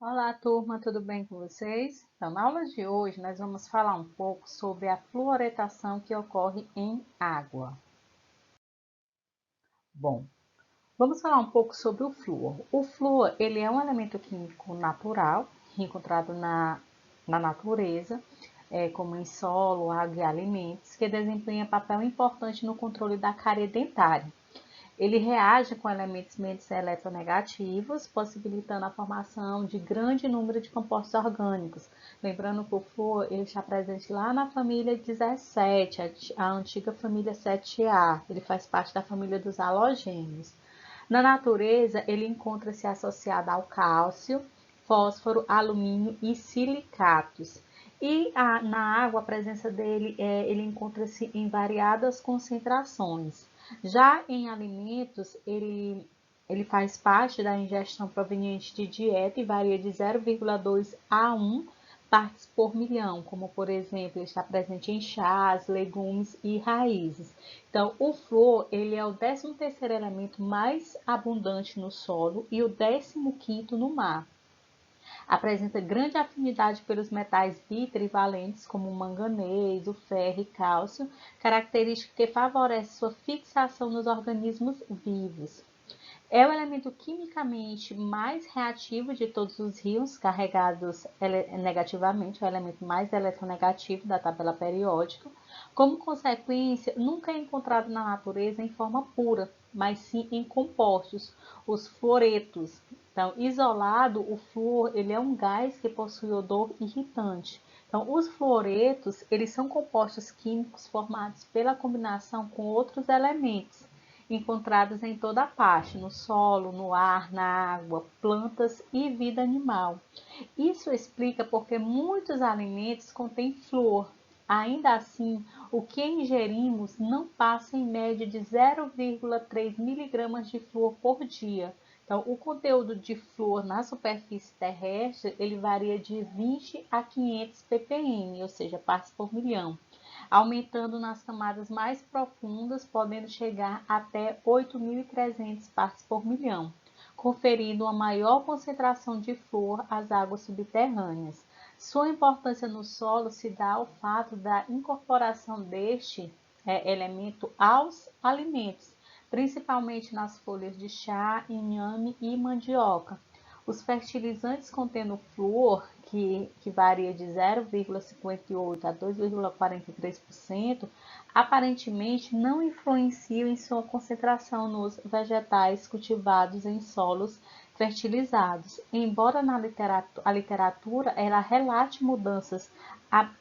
Olá, turma, tudo bem com vocês? Então, na aula de hoje, nós vamos falar um pouco sobre a fluoretação que ocorre em água. Bom, vamos falar um pouco sobre o flúor. O flúor, ele é um elemento químico natural, encontrado na natureza, como em solo, água e alimentos, que desempenha papel importante no controle da cárie dentária. Ele reage com elementos eletronegativos, possibilitando a formação de grande número de compostos orgânicos. Lembrando que o flúor ele está presente lá na família 17, a antiga família 7A. Ele faz parte da família dos halogênios. Na natureza, ele encontra-se associado ao cálcio, fósforo, alumínio e silicatos. Na água, a presença dele ele encontra-se em variadas concentrações. Já em alimentos, ele faz parte da ingestão proveniente de dieta e varia de 0,2 a 1 partes por milhão, como por exemplo, ele está presente em chás, legumes e raízes. Então, o flúor, ele é o 13º elemento mais abundante no solo e o 15º no mar. Apresenta grande afinidade pelos metais bitrivalentes, como o manganês, o ferro e cálcio, característica que favorece sua fixação nos organismos vivos. É o elemento quimicamente mais reativo de todos os íons carregados negativamente, é o elemento mais eletronegativo da tabela periódica. Como consequência, nunca é encontrado na natureza em forma pura, mas sim em compostos, os fluoretos. Então, isolado, o flúor ele é um gás que possui odor irritante. Então, os fluoretos, eles são compostos químicos formados pela combinação com outros elementos encontrados em toda parte, no solo, no ar, na água, plantas e vida animal. Isso explica porque muitos alimentos contêm flúor. Ainda assim, o que ingerimos não passa em média de 0,3 miligramas de flúor por dia. Então, o conteúdo de flúor na superfície terrestre ele varia de 20 a 500 ppm, ou seja, partes por milhão, aumentando nas camadas mais profundas, podendo chegar até 8.300 partes por milhão, conferindo uma maior concentração de flúor às águas subterrâneas. Sua importância no solo se dá ao fato da incorporação deste elemento aos alimentos, principalmente nas folhas de chá, inhame e mandioca. Os fertilizantes contendo flúor, que varia de 0,58 a 2,43%, aparentemente não influenciam em sua concentração nos vegetais cultivados em solos fertilizados, embora a literatura ela relate mudanças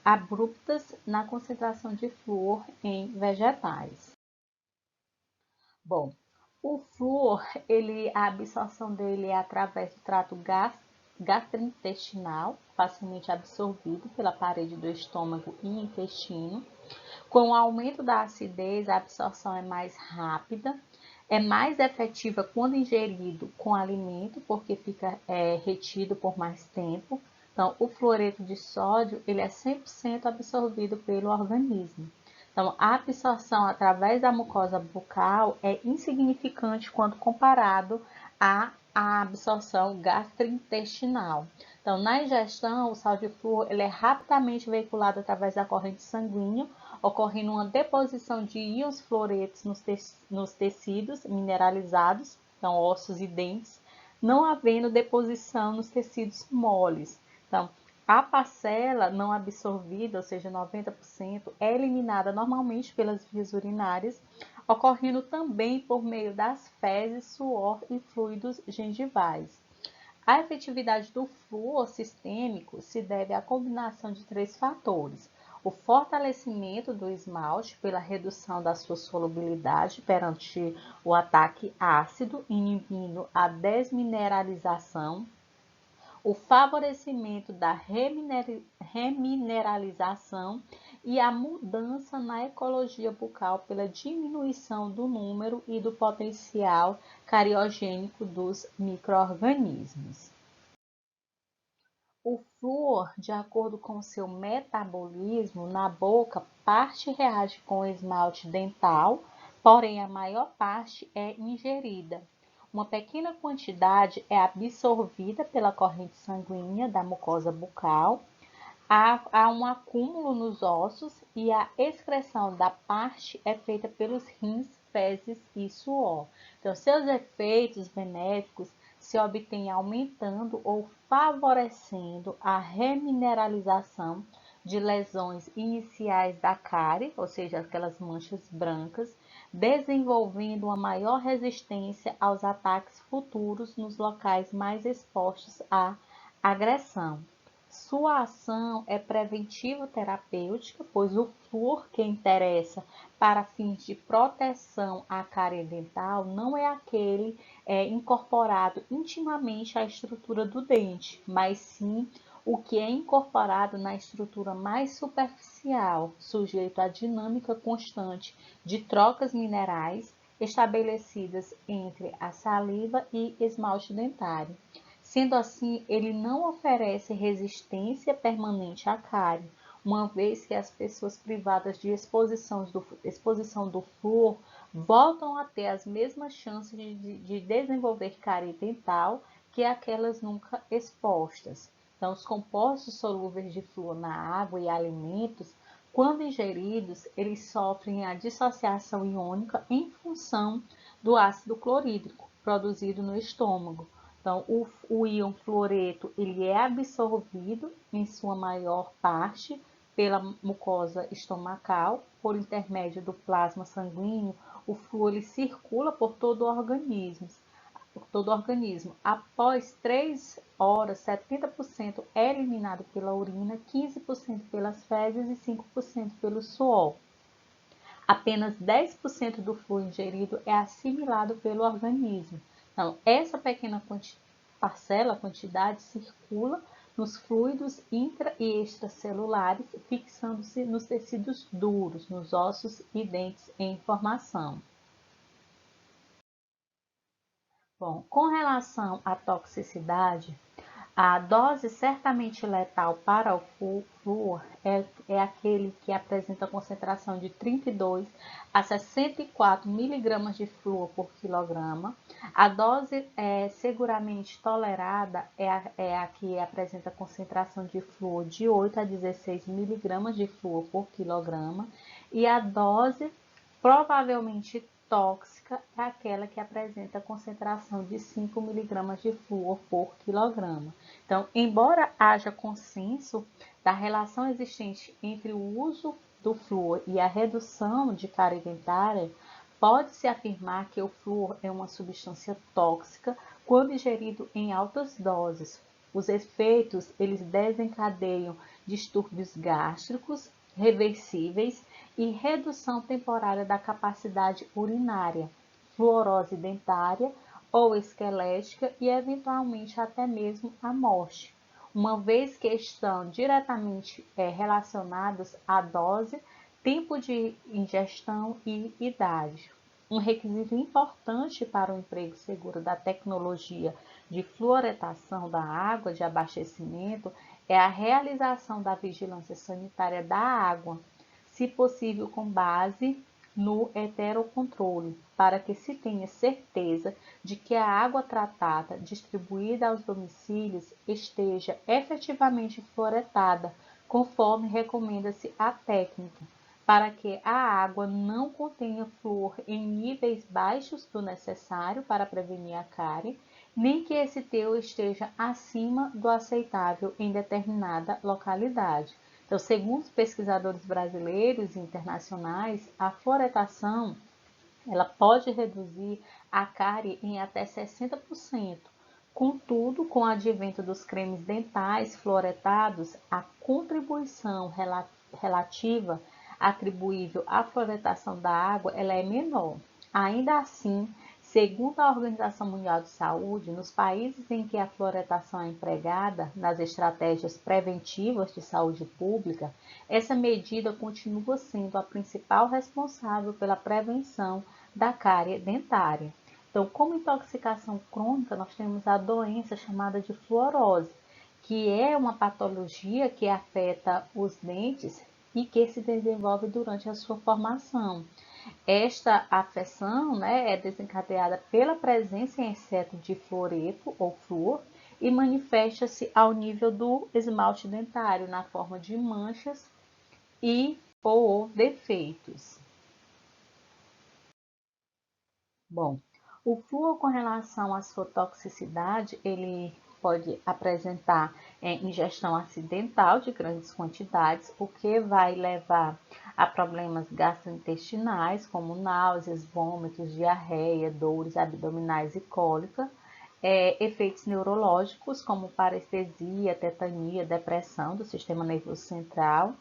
abruptas na concentração de flúor em vegetais. Bom, o flúor, a absorção dele é através do trato gastrointestinal, facilmente absorvido pela parede do estômago e intestino. Com o aumento da acidez, a absorção é mais rápida, é mais efetiva quando ingerido com alimento, porque fica retido por mais tempo. Então, o fluoreto de sódio ele é 100% absorvido pelo organismo. Então, a absorção através da mucosa bucal é insignificante quando comparado à absorção gastrointestinal. Então, na ingestão, o sal de flúor ele é rapidamente veiculado através da corrente sanguínea, ocorrendo uma deposição de íons fluoretos nos tecidos mineralizados, então ossos e dentes, não havendo deposição nos tecidos moles. Então, a parcela não absorvida, ou seja, 90%, é eliminada normalmente pelas vias urinárias, ocorrendo também por meio das fezes, suor e fluidos gengivais. A efetividade do flúor sistêmico se deve à combinação de três fatores: o fortalecimento do esmalte pela redução da sua solubilidade perante o ataque ácido, inibindo a desmineralização, o favorecimento da remineralização e a mudança na ecologia bucal pela diminuição do número e do potencial cariogênico dos micro-organismos. O flúor, de acordo com seu metabolismo, na boca, parte reage com o esmalte dental, porém a maior parte é ingerida. Uma pequena quantidade é absorvida pela corrente sanguínea da mucosa bucal, há um acúmulo nos ossos e a excreção da parte é feita pelos rins, fezes e suor. Então, seus efeitos benéficos se obtêm aumentando ou favorecendo a remineralização de lesões iniciais da cárie, ou seja, aquelas manchas brancas, desenvolvendo uma maior resistência aos ataques futuros nos locais mais expostos à agressão. Sua ação é preventivo-terapêutica, pois o flúor que interessa para fins de proteção à cárie dental não é aquele incorporado intimamente à estrutura do dente, mas sim o que é incorporado na estrutura mais superficial, sujeito à dinâmica constante de trocas minerais estabelecidas entre a saliva e esmalte dentário. Sendo assim, ele não oferece resistência permanente à cárie, uma vez que as pessoas privadas de exposição do flúor voltam a ter as mesmas chances de desenvolver cárie dental que aquelas nunca expostas. Então, os compostos solúveis de flúor na água e alimentos, quando ingeridos, eles sofrem a dissociação iônica em função do ácido clorídrico produzido no estômago. Então, o íon fluoreto ele é absorvido em sua maior parte pela mucosa estomacal, por intermédio do plasma sanguíneo, o flúor ele circula por todo o organismo. Após 3 horas, 70% é eliminado pela urina, 15% pelas fezes e 5% pelo suor. Apenas 10% do flúor ingerido é assimilado pelo organismo. Então, essa pequena quantidade circula nos fluidos intra e extracelulares, fixando-se nos tecidos duros, nos ossos e dentes em formação. Bom, com relação à toxicidade, a dose certamente letal para o flúor é aquele que apresenta concentração de 32 a 64 miligramas de flúor por quilograma. A dose seguramente tolerada é a que apresenta concentração de flúor de 8 a 16 miligramas de flúor por quilograma. E a dose provavelmente tóxica é aquela que apresenta concentração de 5 miligramas de flúor por quilograma. Então, embora haja consenso da relação existente entre o uso do flúor e a redução de cárie dentária, pode-se afirmar que o flúor é uma substância tóxica quando ingerido em altas doses. Os efeitos, eles desencadeiam distúrbios gástricos reversíveis e redução temporária da capacidade urinária, fluorose dentária ou esquelética e eventualmente até mesmo a morte, uma vez que estão diretamente relacionados à dose, tempo de ingestão e idade. Um requisito importante para o emprego seguro da tecnologia de fluoretação da água de abastecimento é a realização da vigilância sanitária da água, se possível com base no heterocontrole, para que se tenha certeza de que a água tratada distribuída aos domicílios esteja efetivamente fluoretada, conforme recomenda-se a técnica, para que a água não contenha flúor em níveis baixos do necessário para prevenir a cárie, nem que esse teor esteja acima do aceitável em determinada localidade. Então, segundo os pesquisadores brasileiros e internacionais, a fluoretação ela pode reduzir a cárie em até 60%. Contudo, com o advento dos cremes dentais fluoretados, a contribuição relativa atribuível à fluoretação da água ela é menor. Ainda assim, segundo a Organização Mundial de Saúde, nos países em que a fluoretação é empregada nas estratégias preventivas de saúde pública, essa medida continua sendo a principal responsável pela prevenção da cárie dentária. Então, como intoxicação crônica, nós temos a doença chamada de fluorose, que é uma patologia que afeta os dentes e que se desenvolve durante a sua formação. Esta afecção, né, é desencadeada pela presença em excesso de fluoreto ou flúor e manifesta-se ao nível do esmalte dentário, na forma de manchas e ou defeitos. Bom, o flúor com relação à sua toxicidade, ele pode apresentar ingestão acidental de grandes quantidades, o que vai levar a problemas gastrointestinais, como náuseas, vômitos, diarreia, dores abdominais e cólica, efeitos neurológicos, como parestesia, tetania, depressão do sistema nervoso central,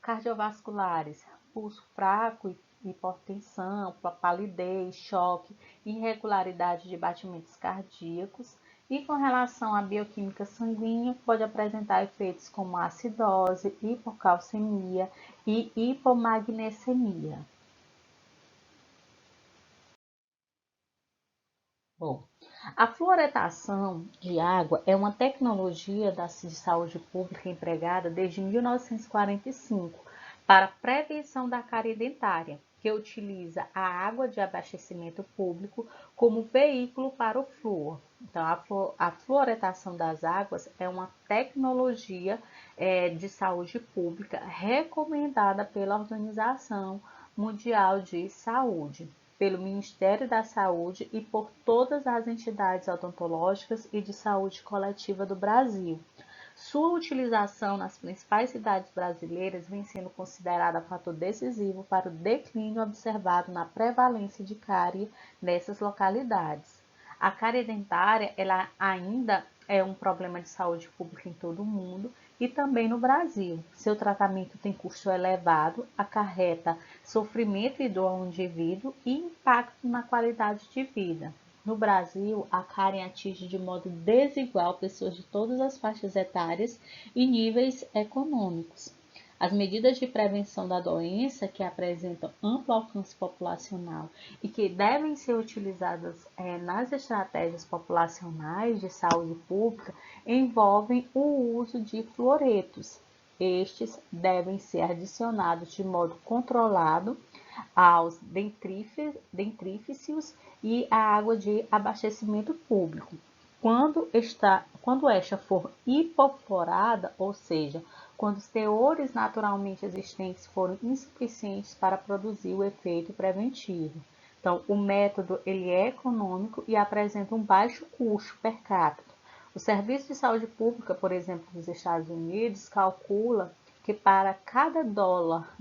cardiovasculares, pulso fraco, hipotensão, palidez, choque, irregularidade de batimentos cardíacos. E com relação à bioquímica sanguínea, pode apresentar efeitos como acidose, hipocalcemia e hipomagnesemia. Bom, a fluoretação de água é uma tecnologia de saúde pública empregada desde 1945 para prevenção da cárie dentária, que utiliza a água de abastecimento público como veículo para o flúor. Então, a fluoretação das águas é uma tecnologia de saúde pública recomendada pela Organização Mundial de Saúde, pelo Ministério da Saúde e por todas as entidades odontológicas e de saúde coletiva do Brasil. Sua utilização nas principais cidades brasileiras vem sendo considerada fator decisivo para o declínio observado na prevalência de cárie nessas localidades. A cárie dentária, ela ainda é um problema de saúde pública em todo o mundo e também no Brasil. Seu tratamento tem custo elevado, acarreta sofrimento e dor ao indivíduo e impacto na qualidade de vida. No Brasil, a cárie atinge de modo desigual pessoas de todas as faixas etárias e níveis econômicos. As medidas de prevenção da doença, que apresentam amplo alcance populacional e que devem ser utilizadas nas estratégias populacionais de saúde pública, envolvem o uso de fluoretos. Estes devem ser adicionados de modo controlado aos dentrífices e à água de abastecimento público. Quando esta for hipofluorada, ou seja, quando os teores naturalmente existentes forem insuficientes para produzir o efeito preventivo. Então, o método ele é econômico e apresenta um baixo custo per capita. O Serviço de Saúde Pública, por exemplo, dos Estados Unidos, calcula que para cada dólar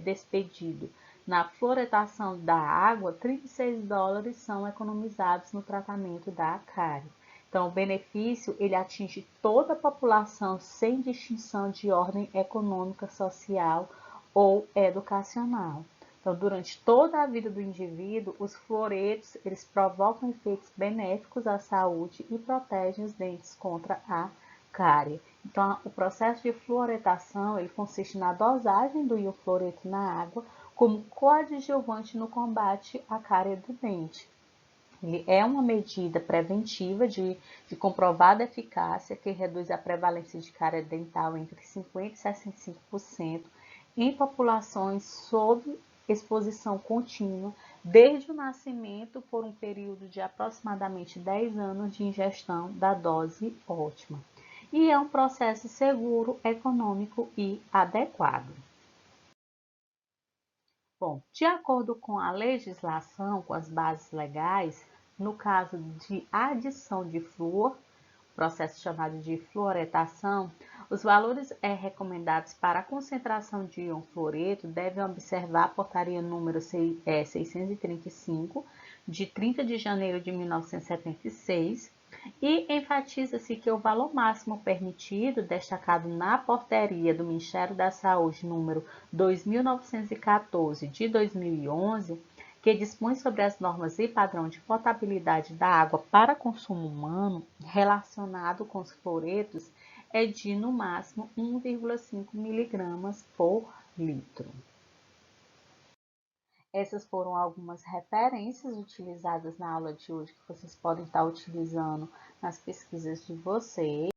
despedido na fluoretação da água, 36 dólares são economizados no tratamento da cárie. Então, o benefício ele atinge toda a população sem distinção de ordem econômica, social ou educacional. Então, durante toda a vida do indivíduo, os fluoretos eles provocam efeitos benéficos à saúde e protegem os dentes contra a cárie. Então, o processo de fluoretação ele consiste na dosagem do iofluoreto na água como coadjuvante no combate à cárie do dente. Ele é uma medida preventiva de comprovada eficácia que reduz a prevalência de cárie dental entre 50% e 65% em populações sob exposição contínua desde o nascimento por um período de aproximadamente 10 anos de ingestão da dose ótima. E é um processo seguro, econômico e adequado. Bom, de acordo com a legislação, com as bases legais, no caso de adição de flúor, processo chamado de fluoretação, os valores recomendados para a concentração de íon fluoreto devem observar a portaria número 635, de 30 de janeiro de 1976, e enfatiza-se que o valor máximo permitido, destacado na portaria do Ministério da Saúde número 2914 de 2011, que dispõe sobre as normas e padrão de potabilidade da água para consumo humano relacionado com os fluoretos, é de no máximo 1,5 mg por litro. Essas foram algumas referências utilizadas na aula de hoje que vocês podem estar utilizando nas pesquisas de vocês.